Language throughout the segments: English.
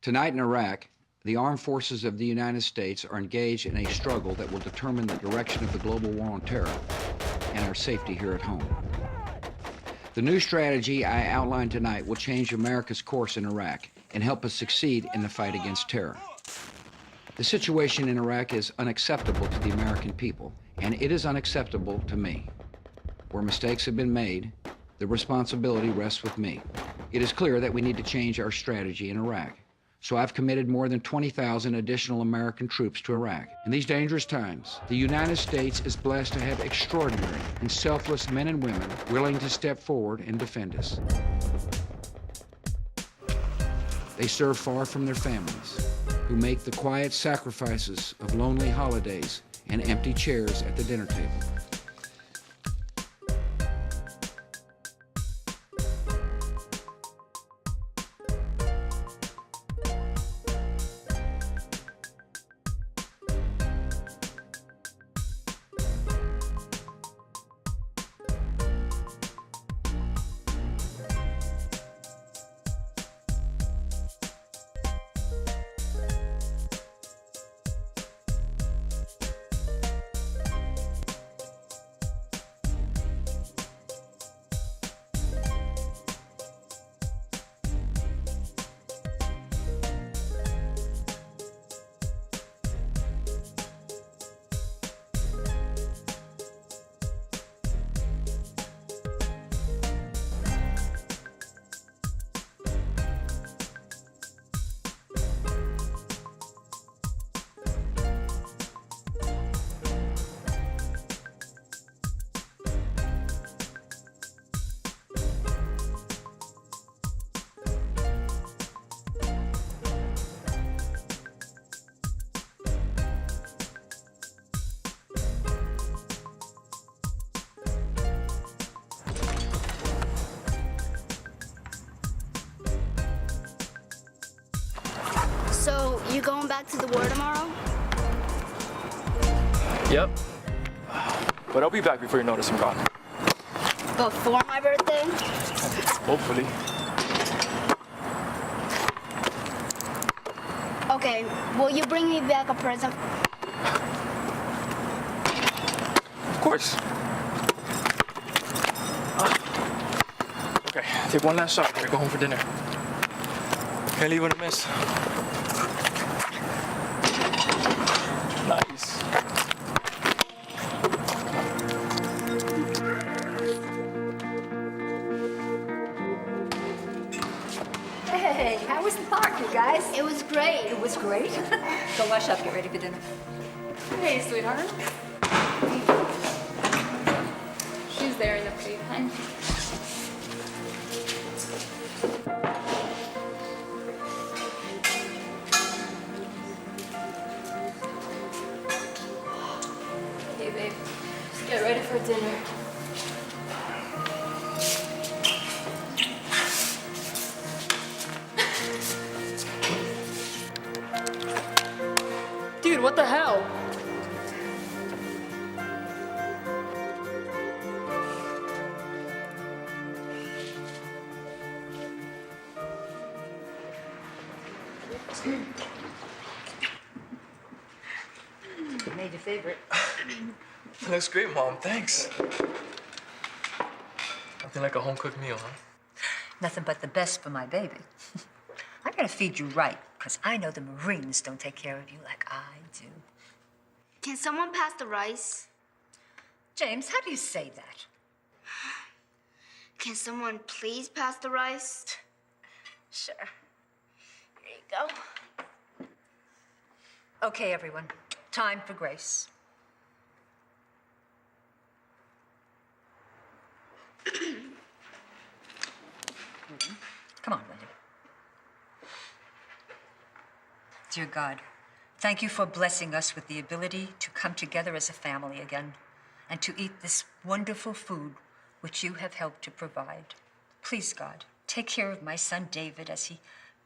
Tonight in Iraq, the armed forces of the United States are engaged in a struggle that will determine the direction of the global war on terror and our safety here at home. The new strategy I outlined tonight will change America's course in Iraq and help us succeed in the fight against terror. The situation in Iraq is unacceptable to the American people, and it is unacceptable to me. Where mistakes have been made, the responsibility rests with me. It is clear that we need to change our strategy in Iraq. So I've committed more than 20,000 additional American troops to Iraq. In these dangerous times, the United States is blessed to have extraordinary and selfless men and women willing to step forward and defend us. They serve far from their families, who make the quiet sacrifices of lonely holidays and empty chairs at the dinner table. So, you going back to the war tomorrow? Yep. But I'll be back before you notice I'm gone. Before my birthday? Hopefully. Okay, will you bring me back a present? Of course. Okay, take one last shot. Gotta go home for dinner. Can't leave on a miss. Nice. Hey, how was the park, you guys? It was great. It was great. Go wash up, get ready for dinner. Hey, sweetheart. She's there in the playpen. Okay, babe. Just get ready for dinner. Dude, what the hell? Made your favorite. It looks great, Mom. Thanks. Nothing like a home-cooked meal, huh? Nothing but the best for my baby. I gotta feed you right, because I know the Marines don't take care of you like I do. Can someone pass the rice? James, how do you say that? Can someone please pass the rice? Sure. Here you go. Okay, everyone. Time for grace. Come on, Linda. Dear God, thank you for blessing us with the ability to come together as a family again and to eat this wonderful food which you have helped to provide. Please, God, take care of my son David as he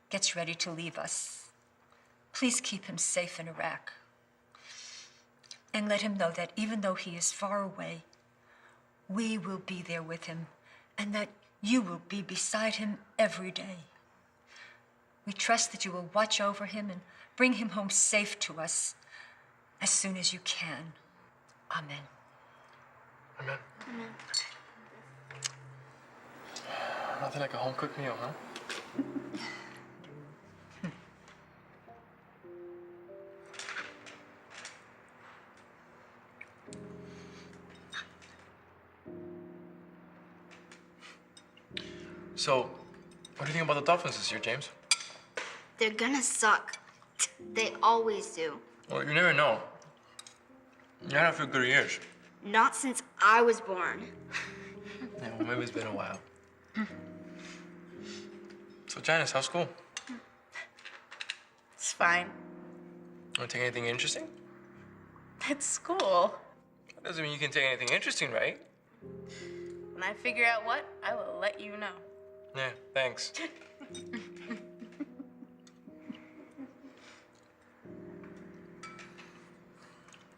gets ready to leave us. Please keep him safe in Iraq. And let him know that even though he is far away, we will be there with him and that you will be beside him every day. We trust that you will watch over him and bring him home safe to us as soon as you can. Amen. Amen. Nothing like a home-cooked meal, huh? So, what do you think about the Dolphins this year, James? They're gonna suck. They always do. Well, you never know. You had a few good years. Not since I was born. Yeah, well, maybe it's been a while. So, Janice, how's school? It's fine. Want to take anything interesting? It's school. That doesn't mean you can take anything interesting, right? When I figure out what, I will let you know. Yeah, thanks.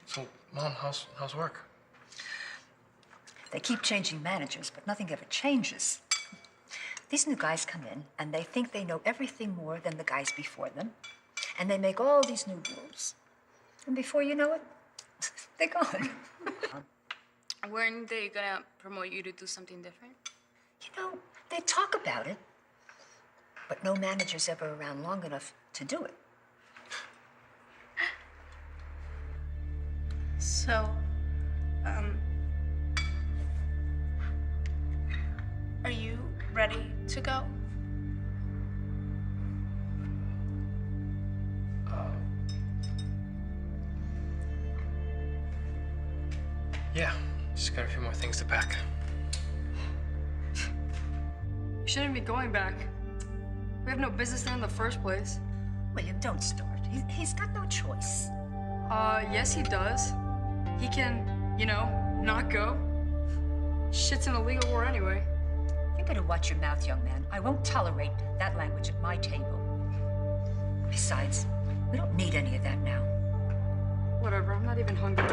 So, Mom, how's work? They keep changing managers, but nothing ever changes. These new guys come in, and they think they know everything more than the guys before them. And they make all these new rules. And before you know it, they're gone. Weren't they gonna promote you to do something different? You know, they talk about it, but no manager's ever around long enough to do it. So, are you ready to go? Yeah, just got a few more things to pack. You shouldn't be going back. We have no business there in the first place. William, don't start. He's got no choice. Yes, he does. He can, you know, not go. Shit's in a legal war anyway. You better watch your mouth, young man. I won't tolerate that language at my table. Besides, we don't need any of that now. Whatever, I'm not even hungry.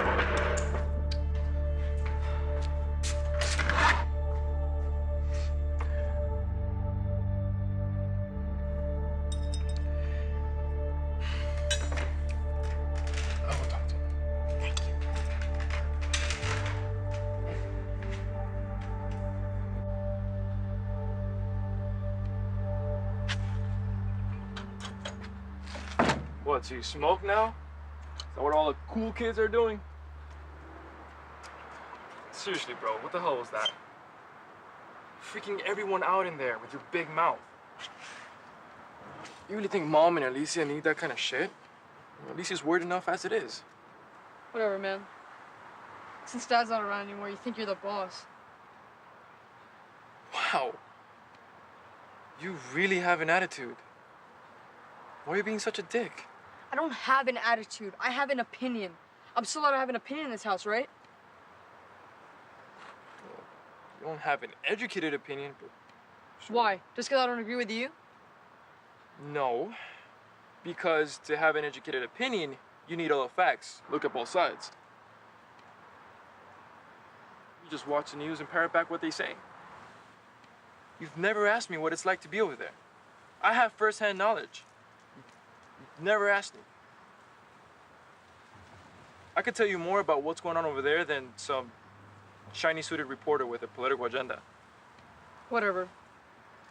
I will talk to him. Thank you. What, so you smoke now? Is that what all the cool kids are doing? Seriously, bro, what the hell was that? Freaking everyone out in there with your big mouth. You really think Mom and Alicia need that kind of shit? Alicia's weird enough as it is. Whatever, man. Since Dad's not around anymore, you think you're the boss. Wow. You really have an attitude. Why are you being such a dick? I don't have an attitude. I have an opinion. I'm still allowed to have an opinion in this house, right? You don't have an educated opinion, but... Why? Just because I don't agree with you? No. Because to have an educated opinion, you need all the facts. Look at both sides. You just watch the news and parrot back what they say. You've never asked me what it's like to be over there. I have first-hand knowledge. You've never asked me. I could tell you more about what's going on over there than some shiny-suited reporter with a political agenda. Whatever.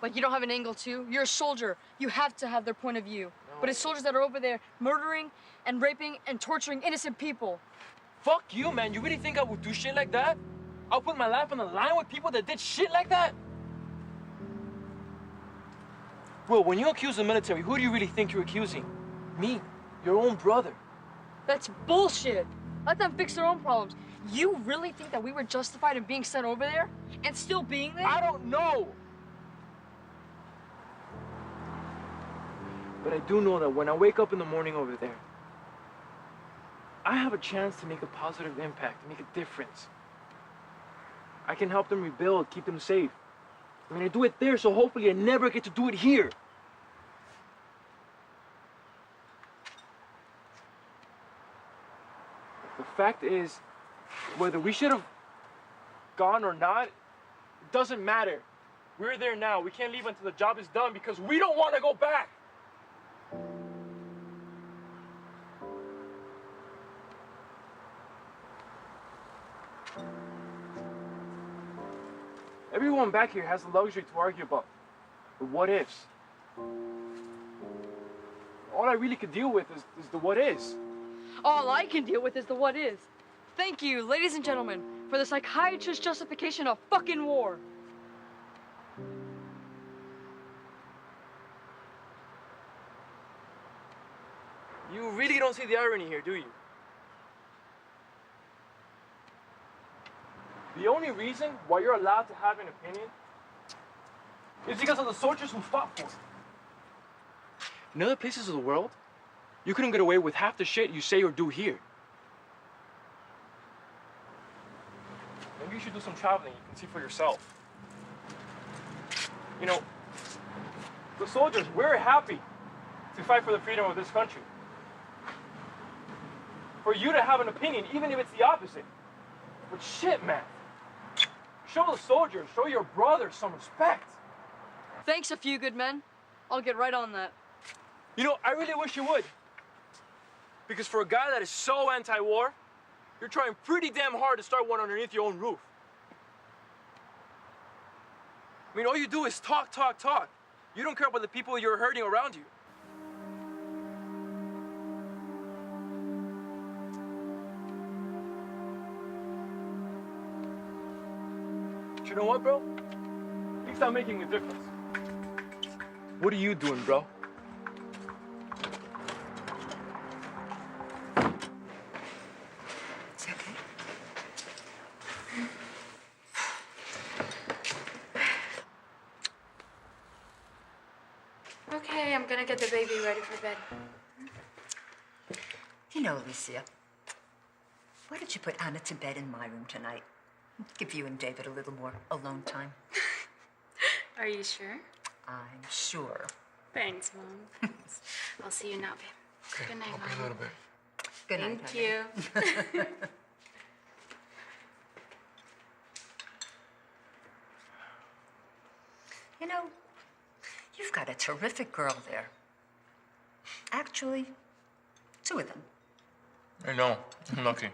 Like, you don't have an angle too? You're a soldier. You have to have their point of view. No. But it's soldiers that are over there murdering and raping and torturing innocent people. Fuck you, man. You really think I would do shit like that? I'll put my life on the line with people that did shit like that? Will, when you accuse the military, who do you really think you're accusing? Me, your own brother. That's bullshit. Let them fix their own problems. You really think that we were justified in being sent over there and still being there? I don't know. But I do know that when I wake up in the morning over there, I have a chance to make a positive impact, to make a difference. I can help them rebuild, keep them safe. I mean, I do it there, so hopefully I never get to do it here. The fact is, whether we should have gone or not, it doesn't matter. We're there now. We can't leave until the job is done because we don't want to go back. Everyone back here has the luxury to argue about the what-ifs. All I really could deal with is the what-is. All I can deal with is the what is. Thank you, ladies and gentlemen, for the psychiatrist's justification of fucking war. You really don't see the irony here, do you? The only reason why you're allowed to have an opinion is because of the soldiers who fought for it. In other places of the world, you couldn't get away with half the shit you say or do here. Maybe you should do some traveling. You can see for yourself. You know, the soldiers, we're happy to fight for the freedom of this country. For you to have an opinion, even if it's the opposite. But shit, man. Show the soldiers, show your brothers some respect. Thanks, a few good men. I'll get right on that. You know, I really wish you would. Because for a guy that is so anti-war, you're trying pretty damn hard to start one underneath your own roof. I mean, all you do is talk, talk, talk. You don't care about the people you're hurting around you. But you know what, bro? Things not making a difference. What are you doing, bro? It's okay. Okay, I'm gonna get the baby ready for bed. You know, Alicia, why don't you put Anna to bed in my room tonight? Give you and David a little more alone time. Are you sure? I'm sure. Thanks, Mom. I'll see you now, babe. Okay, Good night, I'll be Mom. a little bit. Good night, Thank honey. you. You know, you've got a terrific girl there. Actually, two of them. I know. I'm lucky.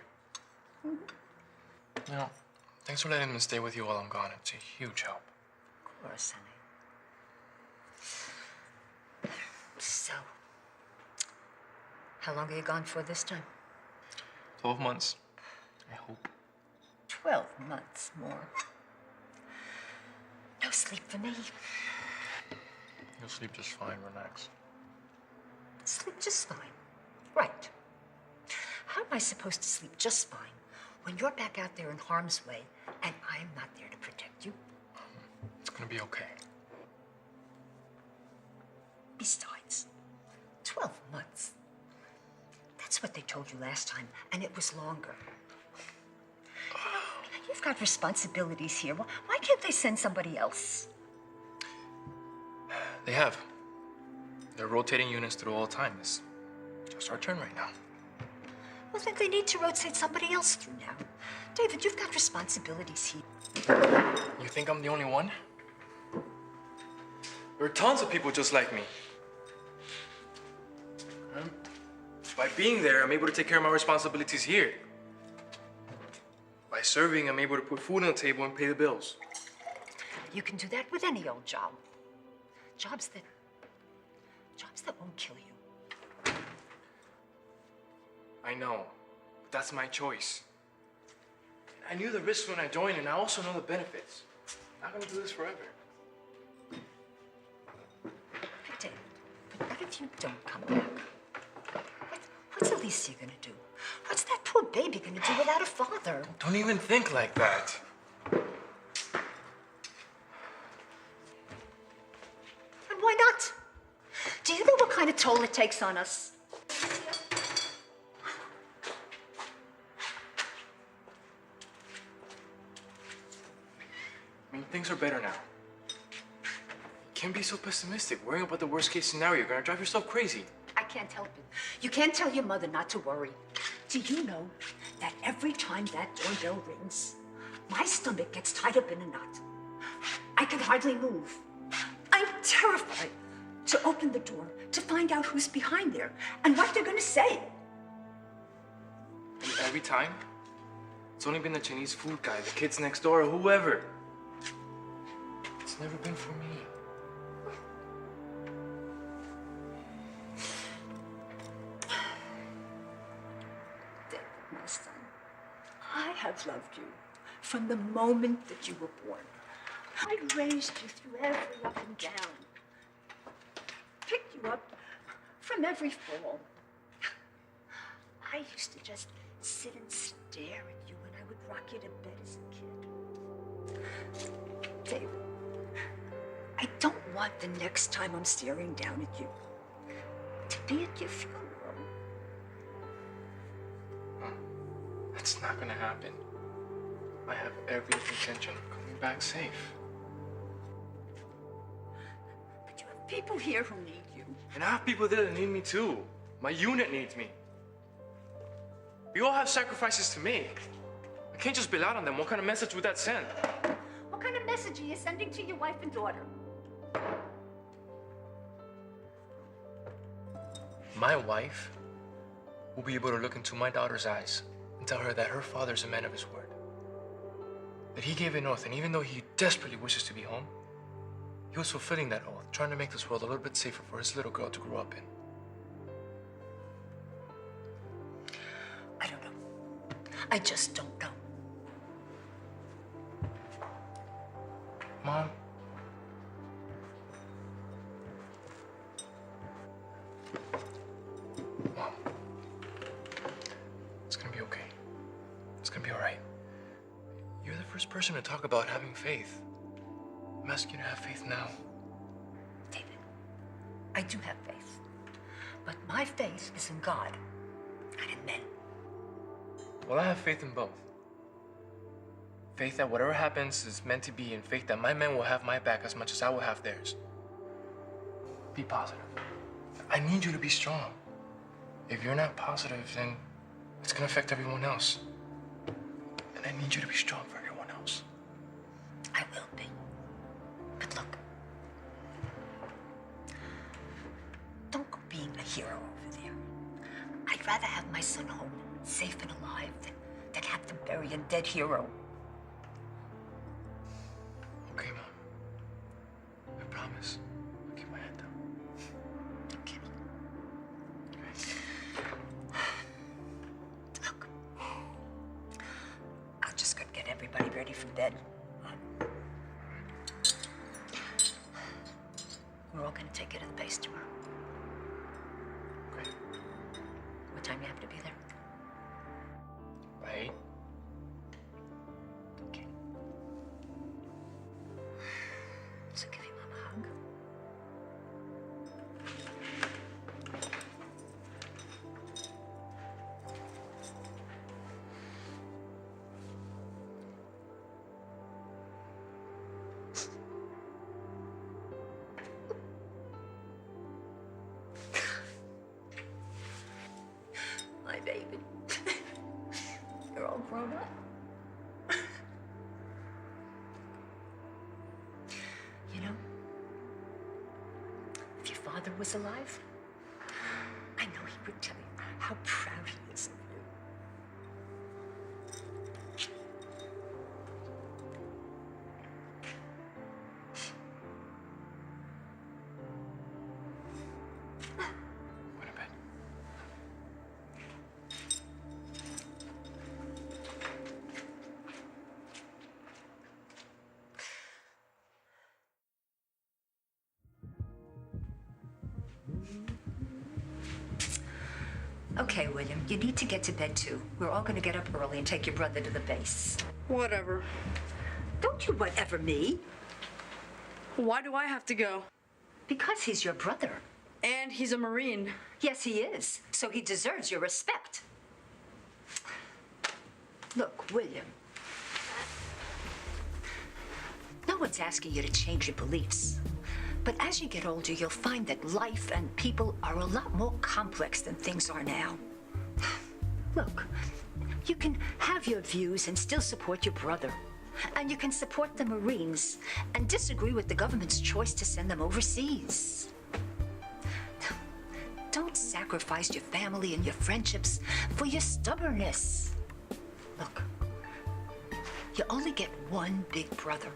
You know, thanks for letting them stay with you while I'm gone. It's a huge help. Of course, honey. So, how long are you gone for this time? 12 months. I hope. 12 months more. No sleep for me. You'll sleep just fine. Relax. Sleep just fine. Right. How am I supposed to sleep just fine when you're back out there in harm's way and I'm not there to protect you? It's gonna be okay. Besides, 12 months. That's what they told you last time, and it was longer. You know, you've got responsibilities here. Why can't they send somebody else? They have. They're rotating units through all time. It's just our turn right now. Well, then they need to rotate somebody else through now. David, you've got responsibilities here. You think I'm the only one? There are tons of people just like me. By being there, I'm able to take care of my responsibilities here. By serving, I'm able to put food on the table and pay the bills. You can do that with any old job. Jobs that won't kill you. I know, but that's my choice. I knew the risks when I joined, and I also know the benefits. I'm not gonna do this forever. David, but what if you don't come back? What's Alicia gonna do? What's that poor baby gonna do without a father? Don't even think like that. And why not? Do you know what kind of toll it takes on us? I mean, things are better now. You can't be so pessimistic. Worrying about the worst case scenario, you're gonna drive yourself crazy. I can't help it. You can't tell your mother not to worry. Do you know that every time that doorbell rings, my stomach gets tied up in a knot? I can hardly move. I'm terrified to open the door to find out who's behind there and what they're gonna say. And every time, it's only been the Chinese food guy, the kids next door, or whoever. It's never been for me. David, my son, I have loved you from the moment that you were born. I raised you through every up and down. Picked you up from every fall. I used to just sit and stare at you when I would rock you to bed as a kid. David, I don't want the next time I'm staring down at you to be at your funeral. That's not gonna happen. I have every intention of coming back safe. But you have people here who need you. And I have people there that need me too. My unit needs me. We all have sacrifices to make. I can't just bail out on them. What kind of message would that send? What kind of message are you sending to your wife and daughter? My wife will be able to look into my daughter's eyes and tell her that her father's a man of his word. That he gave an oath, and even though he desperately wishes to be home, he was fulfilling that oath, trying to make this world a little bit safer for his little girl to grow up in. I don't know. I just don't know. Mom. Mom. It's gonna be okay. It's gonna be all right. You're the first person to talk about having faith. I'm asking you to have faith now. David, I do have faith. But my faith is in God, not in men. Well, I have faith in both. Faith that whatever happens is meant to be, and faith that my men will have my back as much as I will have theirs. Be positive. I need you to be strong. If you're not positive, then it's gonna affect everyone else. And I need you to be strong for everyone else. I will be. But look, don't go being a hero over there. I'd rather have my son home, safe and alive, than have to bury a dead hero. Okay, Mom. I promise. I'll keep my head down. Okay. Look, I'll just go get everybody ready for bed. We're all gonna take it to the base tomorrow. Okay. What time you have to be there? By 8? Okay. So give your mom a hug. My baby. You're all grown up. You know, if your father was alive, I know he would tell you how proud he is of you. Go to bed. Okay, William, you need to get to bed too. We're all gonna get up early and take your brother to the base. Whatever. Don't you whatever me, Why do I have to go? because he's your brother. And he's a Marine. Yes, he is. So he deserves your respect. Look, William. No one's asking you to change your beliefs. But as you get older, you'll find that life and people are a lot more complex than things are now. Look, you can have your views and still support your brother. And you can support the Marines and disagree with the government's choice to send them overseas. Don't sacrifice your family and your friendships for your stubbornness. Look, you only get one big brother.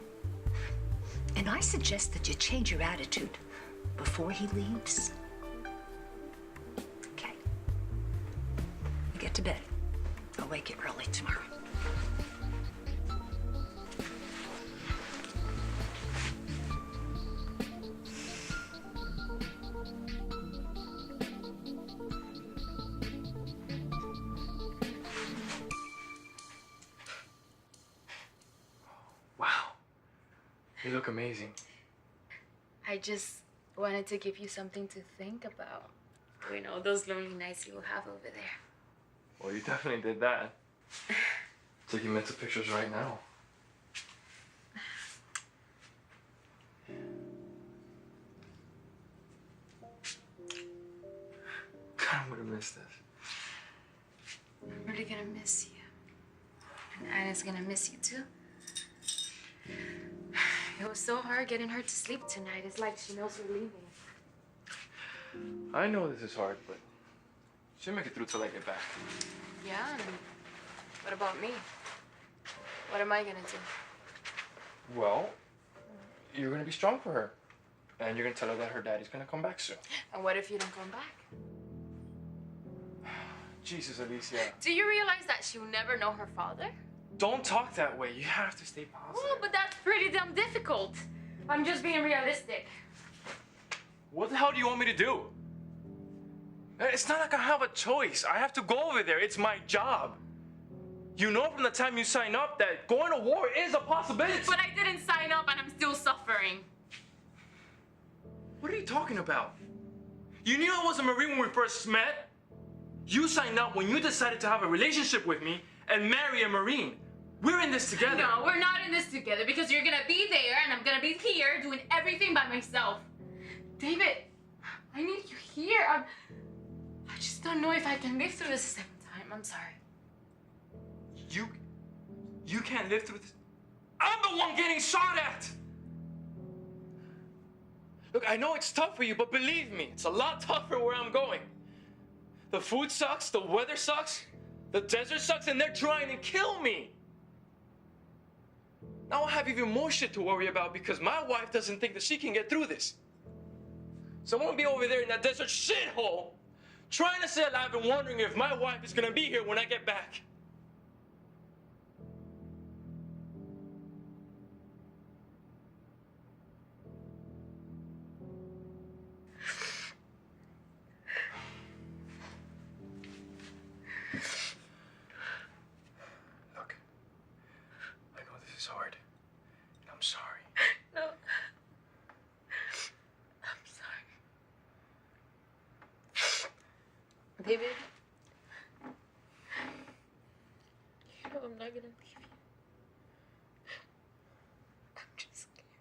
And I suggest that you change your attitude before he leaves. Okay. You get to bed. I'll wake you early tomorrow. Wow. You look amazing. I just wanted to give you something to think about. You know, those lonely nights you will have over there. Well, you definitely did that. Taking mental pictures right now. God, I'm gonna miss this. I'm really gonna miss you. And Anna's gonna miss you too. It was so hard getting her to sleep tonight. It's like she knows we're leaving. I know this is hard, but she'll make it through till I get back. Yeah, and what about me? What am I gonna do? Well, you're gonna be strong for her. And you're gonna tell her that her daddy's gonna come back soon. And what if you don't come back? Jesus, Alicia. Do you realize that she'll never know her father? Don't talk that way. You have to stay positive. Oh, but that's pretty damn difficult. I'm just being realistic. What the hell do you want me to do? It's not like I have a choice. I have to go over there. It's my job. You know from the time you sign up that going to war is a possibility. But I didn't sign up and I'm still suffering. What are you talking about? You knew I was a Marine when we first met. You signed up when you decided to have a relationship with me and marry a Marine. We're in this together. No, we're not in this together because you're gonna be there and I'm gonna be here doing everything by myself. David, I need you here. I just don't know if I can live through this a second time. I'm sorry. You can't live through this. I'm the one getting shot at. Look, I know it's tough for you, but believe me, it's a lot tougher where I'm going. The food sucks, the weather sucks, the desert sucks, and they're trying to kill me. Now I have even more shit to worry about because my wife doesn't think that she can get through this. So I'm gonna be over there in that desert shithole, trying to stay alive and wondering if my wife is gonna be here when I get back. Look, I know this is hard, and I'm sorry. No. I'm sorry. David, you know I'm not gonna leave you. I'm just scared.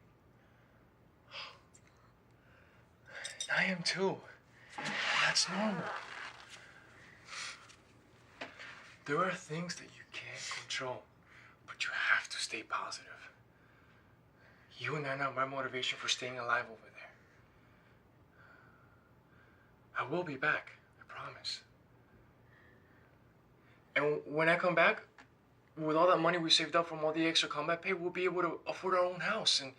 I am too. That's normal. There are things that you can't control, but you have to stay positive. You and Anna are my motivation for staying alive over there. I will be back, I promise. And when I come back, with all that money we saved up from all the extra combat pay, we'll be able to afford our own house. And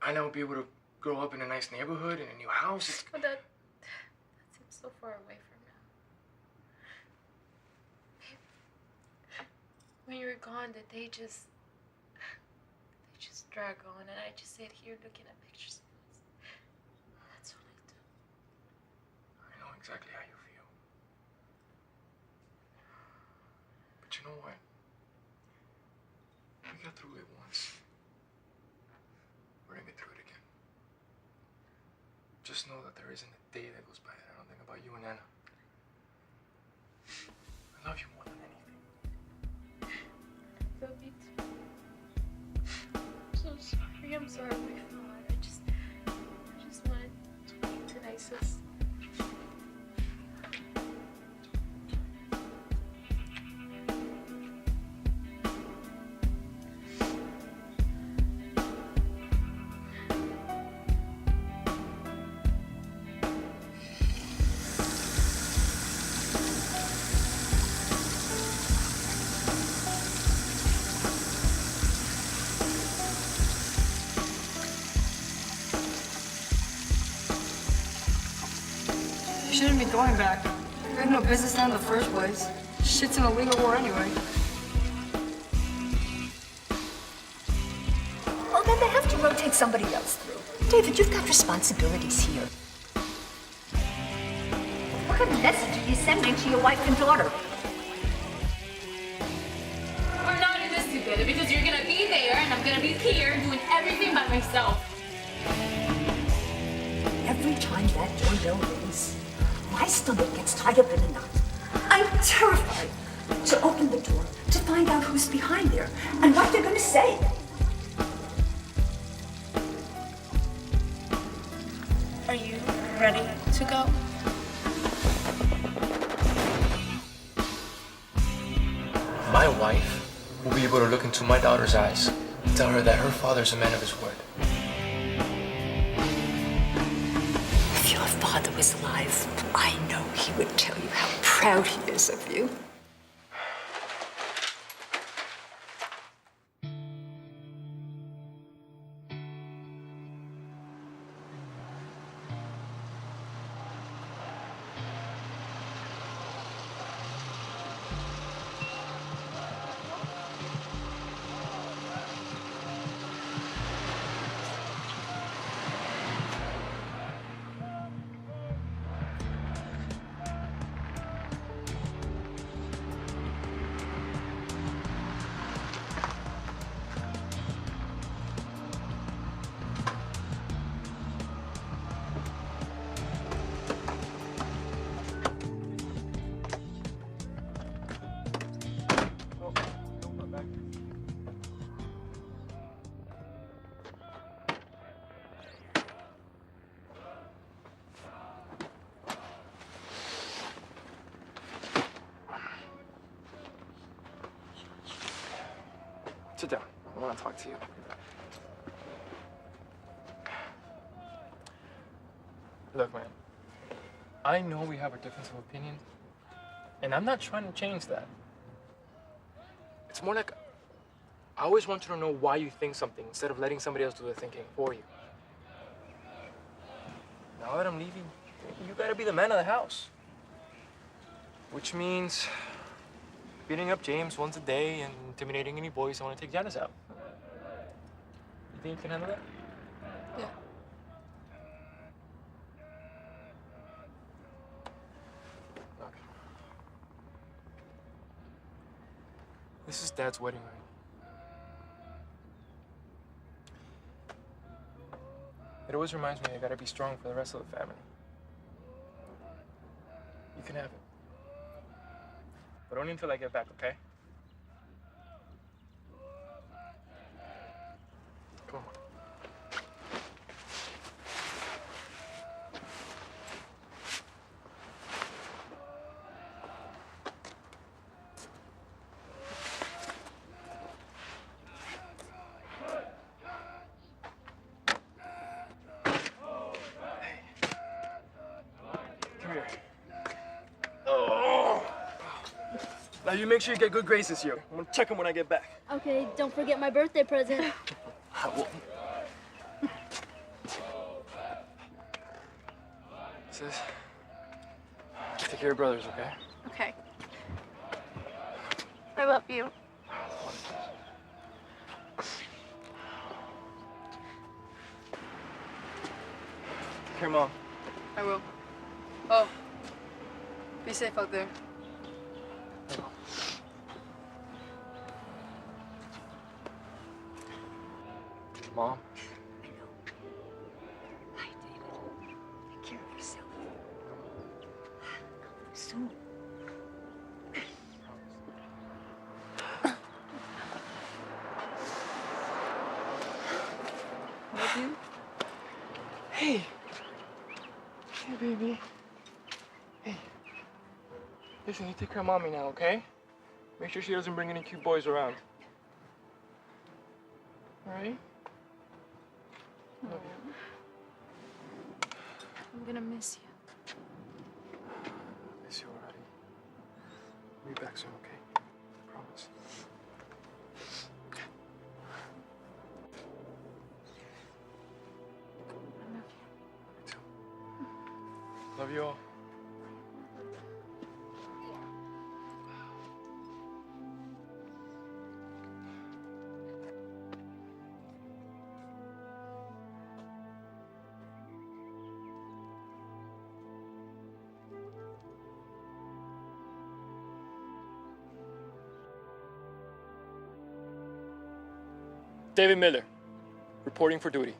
Anna will be able to grow up in a nice neighborhood, in a new house. But that seems so far away from now. When you were gone, the day just drag on, and I just sit here looking at pictures of us. That's all I do. I know exactly how you feel. But you know what? We got through it once. We're gonna get through it again. Just know that there isn't a day that goes by that I don't think about you and Anna. I love you more than anything. Love you too. I'm so sorry. I'm sorry we fought. I just wanted to be the nicest. Shouldn't be going back. We had no business there in the first place. Shit's in a legal war anyway. Well, then they have to rotate somebody else through. David, you've got responsibilities here. What kind of message are you sending to your wife and daughter? We're not in this together because you're gonna be there and I'm gonna be here doing everything by myself. Every time that doorbell rings, my stomach gets tied up in a knot. I'm terrified to open the door to find out who's behind there and what they're going to say. Are you ready to go? My wife will be able to look into my daughter's eyes and tell her that her father's a man of his word. If your father was alive, I know he would tell you how proud he is of you. Sit down. I want to talk to you. Look, man, I know we have a difference of opinion, and I'm not trying to change that. It's more like I always want you to know why you think something instead of letting somebody else do the thinking for you. Now that I'm leaving, you gotta be the man of the house. Which means beating up James once a day and intimidating any boys that want to take Janice out. You think you can handle that? Yeah. Okay. This is Dad's wedding ring. It always reminds me I gotta be strong for the rest of the family. You can have it. But only until I get back, okay? Come on. Come here. Oh! Now you make sure you get good grades this year. I'm gonna check them when I get back. Okay, don't forget my birthday present. I will. Sis, take care of your brothers, okay? Okay. I love you. Take care, Mom. I will. Oh, be safe out there. Mom. I know. Hi, David. Take care of yourself. Soon. Love you. Hey. Hey, baby. Hey. Listen, you take care of Mommy now, okay? Make sure she doesn't bring any cute boys around. All right? Love you. I'm gonna miss you. Miss you already. I'll be back soon, okay? Promise. I love you. Me too. Love you all. David Miller, reporting for duty.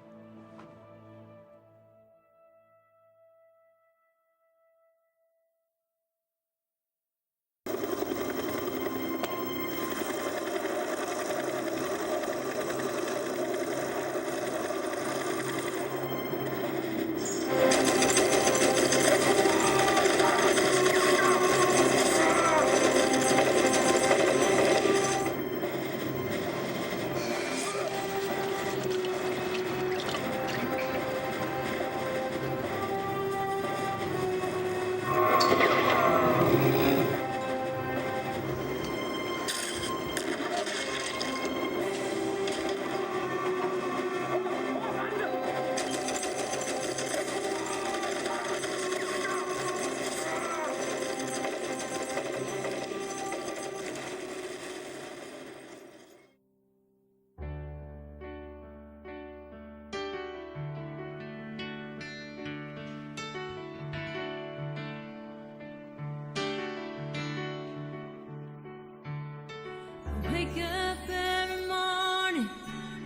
Wake up every morning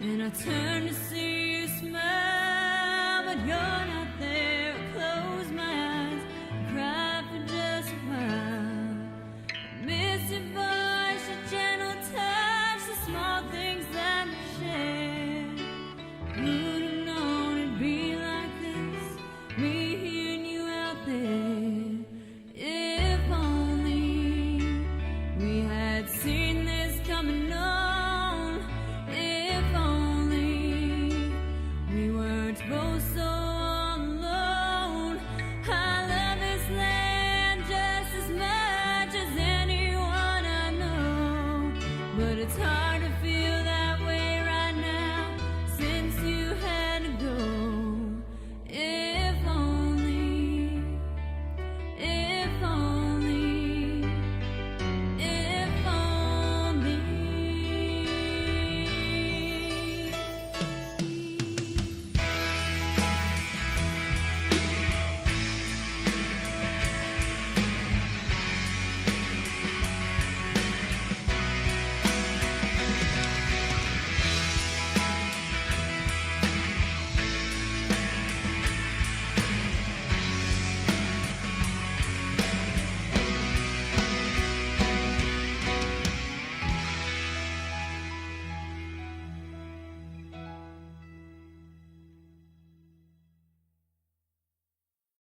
and I turn to see